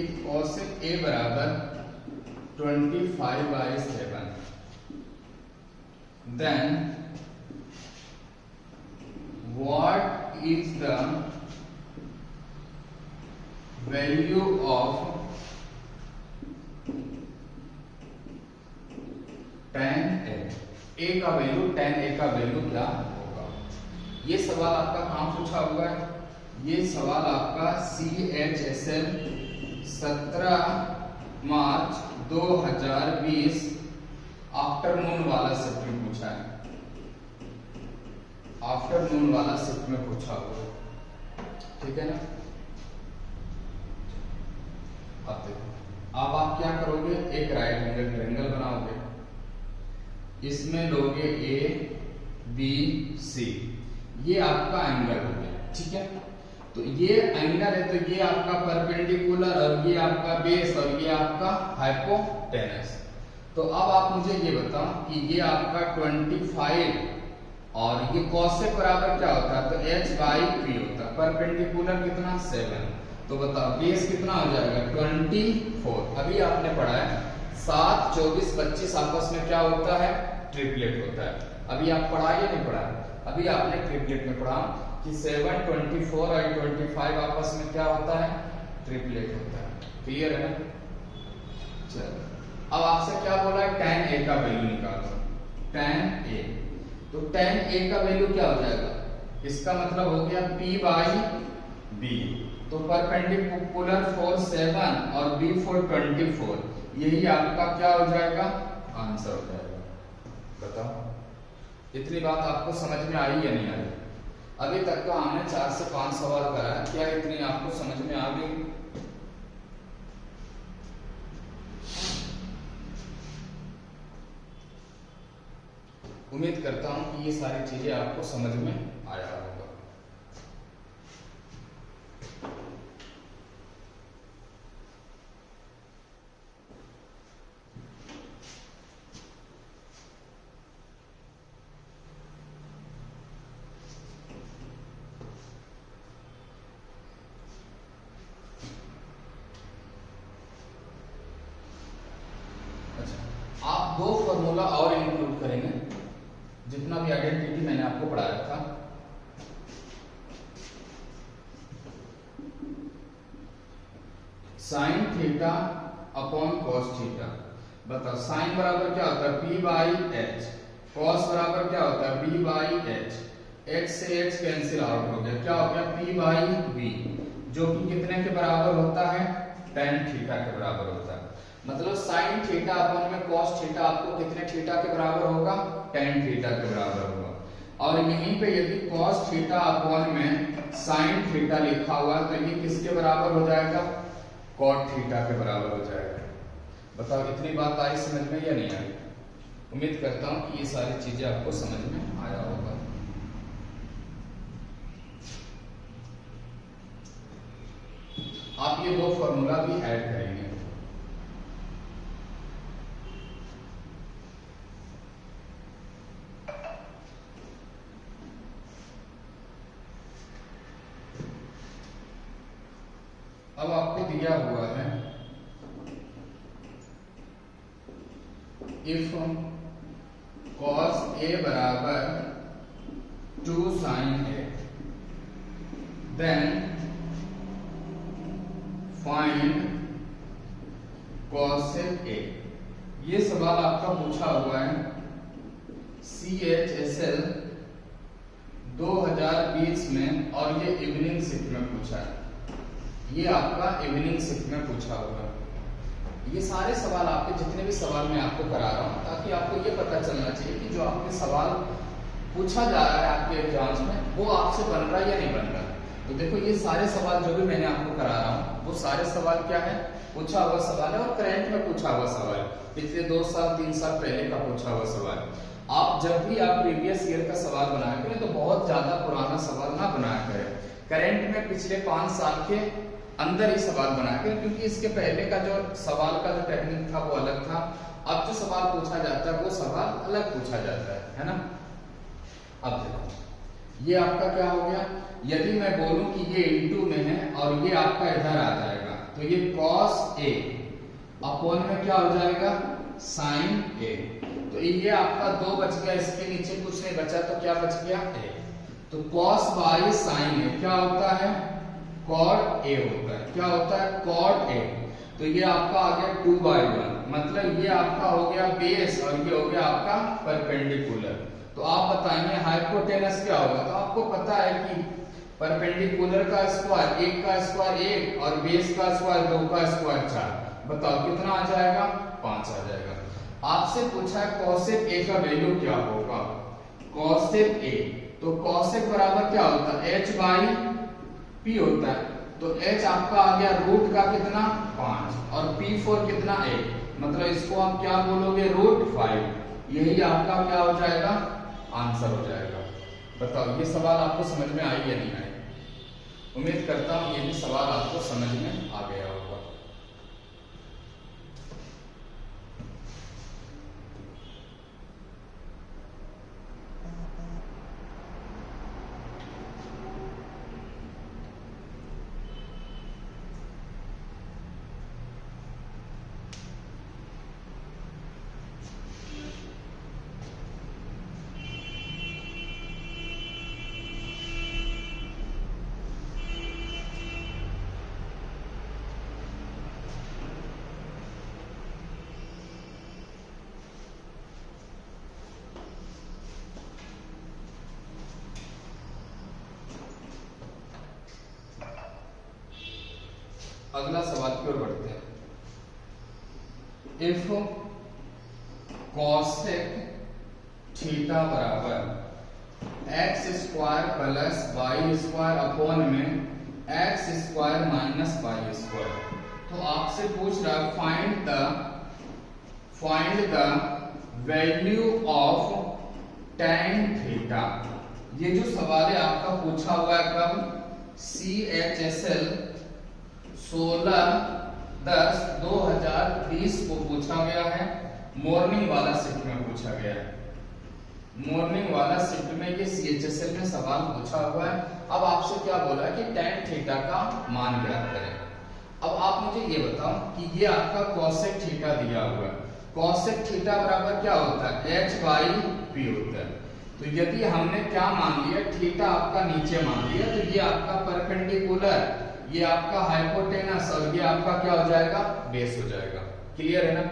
If cosec A बराबर 25/7, then what is the value of tan A? A का वैल्यू tan A का वैल्यू क्या होगा। ये सवाल आपका कहाँ पूछा हुआ है, ये सवाल आपका CHSL 17 मार्च 2020 आफ्टरनून वाला शिफ्ट में पूछा है, आफ्टरनून वाला शिफ्ट में पूछा हुआ, ठीक है ना। अब देखो, अब आप क्या करोगे, एक राइट एंगल ट्रायंगल बनाओगे, इसमें लोगे A B C, ये आपका एंगल हो गया, ठीक है। तो ये एंगल है, तो ये आपका परपेंडिकुलर और ये आपका बेस और ये आपका हाइपोटेनस। तो अब आप मुझे ये बताओ कि ये आपका 25 और ये cos से बराबर क्या होता है, तो h बाई p होता है, परपेंडिकुलर कितना 7, तो बताओ बेस कितना हो जाएगा 24। अभी आपने पढ़ा है 7, 24, 25 आपस में क्या होता है ट्रिपलेट होता है। अभी आप पढ़ा या नहीं पढ़ा, अभी आपने ट्रिपलेट में पढ़ा कि 7, 24 और 25 आपस में क्या होता है ट्रिपलेट होता है, क्लियर है ना। चलो अब आपसे क्या बोला है tan A का वैल्यू निकालो, tan A, तो tan A का वैल्यू क्या हो जाएगा, इसका मतलब हो गया P बाई B, तो परपेंडिकुलर फॉर 7 और B फॉर 24, यही आपका क्या हो जाएगा आंसर हो जाएगा। बताओ इतनी बात आपको समझ में आई या नहीं आई। अभी तक का हमने 4 से 5 सवाल करा है, क्या इतनी आपको समझ में आ गई। उम्मीद करता हूं कि ये सारी चीजें आपको समझ में आया होगा। आप 2 फॉर्मूला और इंक्लूड करेंगे, जितना भी आइडेंटिटी मैंने आपको पढ़ाया था। Sine theta upon cos theta. बताओ साइन बराबर क्या होता है P बाई H, कॉस बराबर क्या होता है B बाई H, H से H कैंसिल आउट हो गया, क्या हो गया P बाई B, जो कि कितने के बराबर होता है tan थीटा के बराबर होता है। मतलब साइन थीटा अपॉन में कॉस थीटा आपको कितने थीटा के बराबर होगा tan थीटा के बराबर होगा। और यहीं पे यदि cos थीटा अपॉन में sin थीटा लिखा हुआ है तो ये किसके बराबर हो जाएगा? cot थीटा के बराबर हो जाएगा। बताओ इतनी बात आई समझ में या नहीं आई? उम्मीद करता हूं कि ये सारी चीजें आपको समझ में आया होगा। आप ये दो फॉर्मूला भी ऐड करेंगे। अब आपको दिया हुआ है इफ cos a बराबर 2 sin a then find cosec a। ये सवाल आपका पूछा हुआ है CHSL 2020 में और ये इवनिंग शिफ्ट में पूछा है। ये आपका इवनिंग शिफ्ट में पूछा हुआ है। ये सारे सवाल आपके जितने भी सवाल मैं आपको करा रहा हूं ताकि आपको ये पता चलना चाहिए कि जो आपके सवाल पूछा जा रहा है आपके एग्जाम्स में वो आपसे बन रहा है या नहीं बन रहा है। तो देखो ये सारे सवाल जो भी मैंने आपको करा रहा हूँ वो सारे सवाल क्या है? पूछा हुआ सवाल है और करंट में पूछा हुआ सवाल, पिछले 2 साल 3 साल पहले का पूछा हुआ सवाल। आप जब भी आप प्रीवियस ईयर का सवाल बनाया करें तो बहुत ज्यादा पुराना सवाल ना बनाया करें। करंट में पिछले 5 साल के अंदर ही सवाल बनाया करें, क्योंकि इसके पहले का जो सवाल का जो टेक्निक था वो अलग था। अब जो सवाल पूछा जाता है वो सवाल अलग पूछा जाता है ना। अब देखो ये आपका क्या हो गया? यदि मैं बोलूं कि ये इनटू में है और ये आपका इधर आ जाएगा तो ये cos a अपॉन में क्या हो जाएगा? sin a। तो ये आपका 2 बच गया, इसके नीचे कुछ नहीं बचा तो क्या बच गया? a। तो cos बाई sin a क्या होता है? cot a होता है। क्या होता है? cot a। तो ये आपका आ गया 2/1, मतलब ये आपका हो गया बेस और ये हो गया आपका परपेंडिकुलर। तो आप बताएंगे हाइपोटेनस क्या होगा? तो आपको पता है कि परपेंडिकुलर का स्क्वायर 1 का स्क्वायर 1 और बेस का स्क्वायर 2 का स्क्वायर 4। बताओ कितना आ जाएगा? 5 आ जाएगा। आपसे पूछा है cosec a का वैल्यू क्या होगा? cosec a, तो cosec बराबर क्या होता है? h बाई p होता है। तो h आपका आ गया रूट का कितना? 5 और p4 कितना? 1, मतलब इसको आप क्या बोलोगे? √5। यही आपका क्या हो जाएगा? आंसर हो जाएगा। बताओ ये सवाल आपको समझ में आई या नहीं आई? उम्मीद करता हूं ये भी सवाल आपको समझ में आ गया होगा। अगला सवाल की ओर बढ़ते हैं। इफ cosec थीटा बराबर X square plus Y square upon में X square minus Y square, तो आपसे पूछ रहा है find the value of tan theta. ये जो सवाल है आपका पूछा हुआ है कब? CHSL 16/10/2020 को पूछा गया है। मॉर्निंग वाला शिफ्ट में पूछा गया है। मॉर्निंग वाला शिफ्ट में ये CHSL में सवाल पूछा हुआ है। अब आपसे क्या बोला है कि tan थीटा का मान ज्ञात करें। अब आप मुझे ये बताओ कि ये आपका cosec थीटा दिया हुआ है। cosec थीटा बराबर क्या होता है? h बाई p होता है। तो यदि हमने क्या मान लिया? थीटा आपका नीचे मान लिया तो ये आपका परपेंडिकुलर, ये आपका हाइपोटेनस और ये आपका क्या हो जाएगा? बेस हो जाएगा। क्लियर है ना?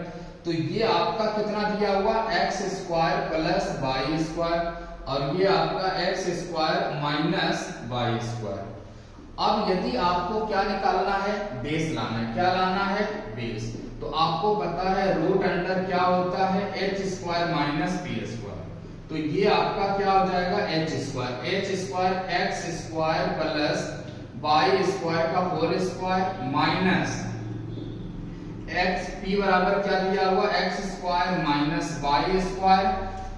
तो ये आपका कितना दिया हुआ? X square plus Y square और ये आपका X square minus Y square. अब यदि आपको क्या निकालना है? बेस लाना है। क्या लाना है? बेस। तो आपको पता है रूट अंडर क्या होता है? H square minus P square. तो तो ये आपका क्या हो जाएगा H square X square plus Y square का whole square minus X P बराबर क्या दिया हुआ X square minus Y square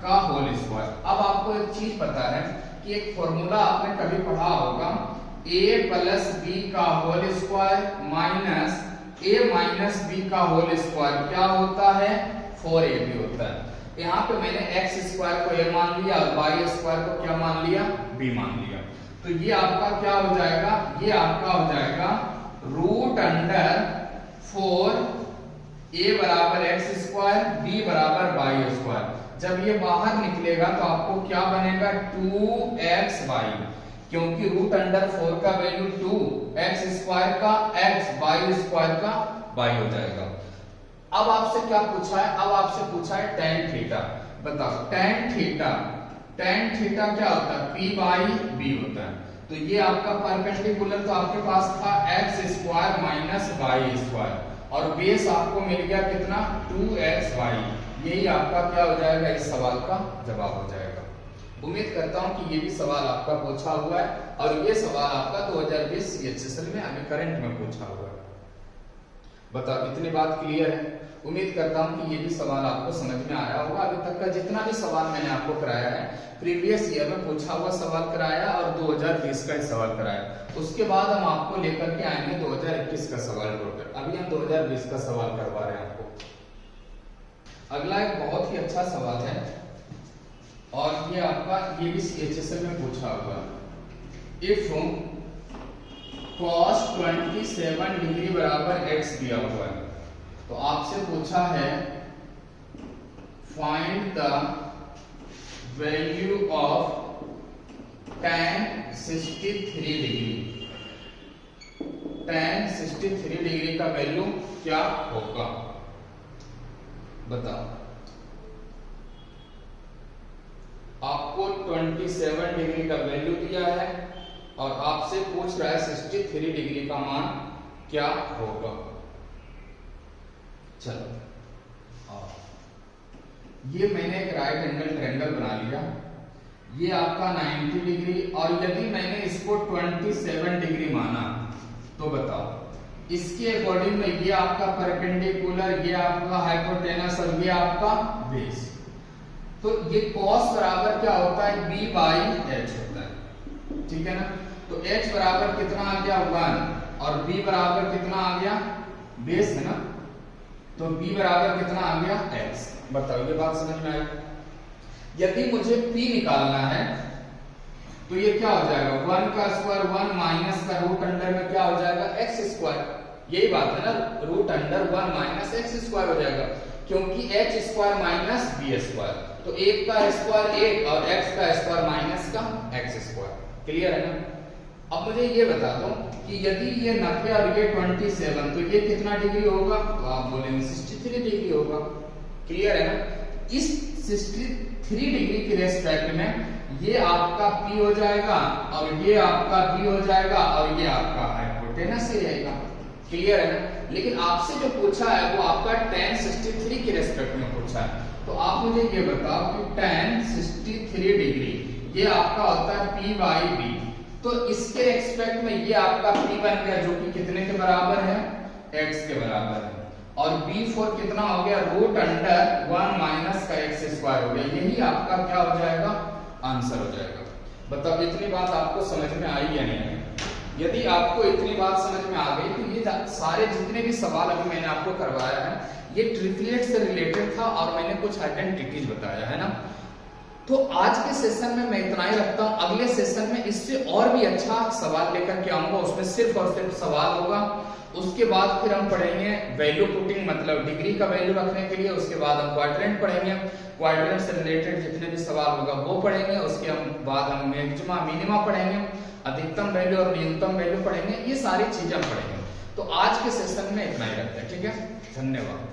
का होल स्क्वायर। अब आपको एक चीज पता है कि एक फॉर्मूला आपने कभी पढ़ा होगा a प्लस बी का whole square minus a minus B का होल स्क्वायर क्या होता है 4ab होता है। यहाँ पे मैंने एक्स स्क्वायर को a मान लिया और वाई स्क्वायर को क्या मान लिया b मान लिया। तो ये आपका क्या हो जाएगा, ये आपका हो जाएगा रूट अंडर 4 a बराबर एक्स स्क्वायर b बराबर वाई स्क्वायर। जब ये बाहर निकलेगा तो आपको क्या बनेगा 2xy, क्योंकि रूट अंडर 4 का वैल्यू 2x स्क्वायर का x y स्क्वायर का y हो जाएगा। अब आपसे क्या पूछा है, अब आपसे पूछा है tan थीटा। बताओ tan थीटा क्या होता है p बाई b होता है। तो ये आपका परपेंडिकुलर तो आपके पास था x square minus Y square और बेस आपको मिल गया कितना 2xy। यही आपका क्या हो जाएगा, इस सवाल का जवाब हो जाएगा। उम्मीद करता हूं कि ये भी सवाल आपका पूछा हुआ है और ये सवाल आपका 2020 CHSL में अभी करंट में पूछा हुआ है। बताओ इतनी बात क्लियर है। उम्मीद करता हूं कि ये भी सवाल आपको समझ में आया होगा। अभी तक का जितना भी सवाल मैंने आपको कराया है प्रीवियस ईयर में पूछा हुआ सवाल कराया और 2020 का सवाल कराया। उसके बाद हम आपको लेकर के आएंगे 2021 का सवाल टोटल। अभी हम 2020 का सवाल करवा रहे हैं आपको। अगला एक बहुत ही अच्छा सवाल है और ये आपका ये भी CHSL में पूछा हुआ। इफ cos 27 डिग्री बराबर x दिया हुआ है तो आपसे पूछा है find the value of tan 63 degree. tan 63 degree का वैल्यू क्या होगा बताओ। आपको 27 डिग्री का वैल्यू दिया है और आपसे पूछ रहा है 63 डिग्री का मान क्या होगा। चलो ये मैंने एक राइट एंगल ट्रायंगल बना लिया। ये आपका 90 डिग्री और यदि मैंने इसको 27 डिग्री माना तो बताओ इसके अकॉर्डिंग में ये आपका परपेंडिकुलर, ये आपका हाइपोटेनस और ये आपका बेस। तो ये cos बराबर क्या होता है b बाई h होता है, ठीक है ना। तो h बराबर कितना आ गया 1 और b बराबर कितना आ गया बेस है ना, तो b बराबर कितना आ गया x। बताओ ये बात समझ में आई। यदि मुझे p निकालना है तो ये क्या हो जाएगा 1 का स्क्वायर 1 माइनस का रूट अंडर में क्या हो जाएगा x स्क्वायर। यही बात है ना, root under 1 minus x square हो जाएगा क्योंकि h square minus b square. तो 1 का स्क्वायर 1 और x का स्क्वायर माइनस का x स्क्वायर। क्लियर है ना। अब मुझे ये बता दो कि यदि ये 90 और ये 27 तो ये कितना डिग्री होगा, तो आप बोलेंगे 63 डिग्री होगा। क्लियर है ना। इस 63 डिग्री के रेस्पेक्ट में ये आपका P हो जाएगा और ये आपका B हो जाएगा और ये आपका हाइपोटेनस ही रहेगा। क्लियर है ना। लेकिन आपसे जो पूछा है वो आपका tan 63 के रेस्पेक्ट में पूछा है। तो आप मुझे ये बताओ कि tan 63 डिग्री ये आपका होता है P बाई B। तो इसके रेस्पेक्ट में ये आपका P बन गया जो कि कितने के बराबर है x के बराबर है और B4 कितना हो गया रूट अंडर 1 माइनस का x स्क्वायर हो गया। यही आपका क्या हो जाएगा आंसर हो जाएगा। बताओ इतनी बात आपको समझ में आई या नहीं। यदि आपको इतनी बात समझ में आ गई तो ये सारे जितने भी सवाल अभी मैंने आपको करवाया है ये ट्रिपलेट से रिलेटेड था और मैंने कुछ आइडेंटिटीज बताया है ना। तो आज के सेशन में मैं इतना ही रखता हूँ। अगले सेशन में इससे और भी अच्छा सवाल लेकर के आऊंगा, उसमें सिर्फ और सिर्फ सवाल होगा। उसके बाद फिर हम पढ़ेंगे वैल्यू पुटिंग, मतलब डिग्री का वैल्यू रखने के लिए। उसके बाद हम क्वाड्रेंट पढ़ेंगे, क्वाड्रेंट से रिलेटेड जितने भी सवाल होगा वो पढ़ेंगे। उसके बाद हम मैक्सिमा मिनिमा पढ़ेंगे, अधिकतम वैल्यू और न्यूनतम वैल्यू पढ़ेंगे। ये सारी चीजें हम पढ़ेंगे। तो आज के सेशन में इतना ही रखते हैं, ठीक है। धन्यवाद।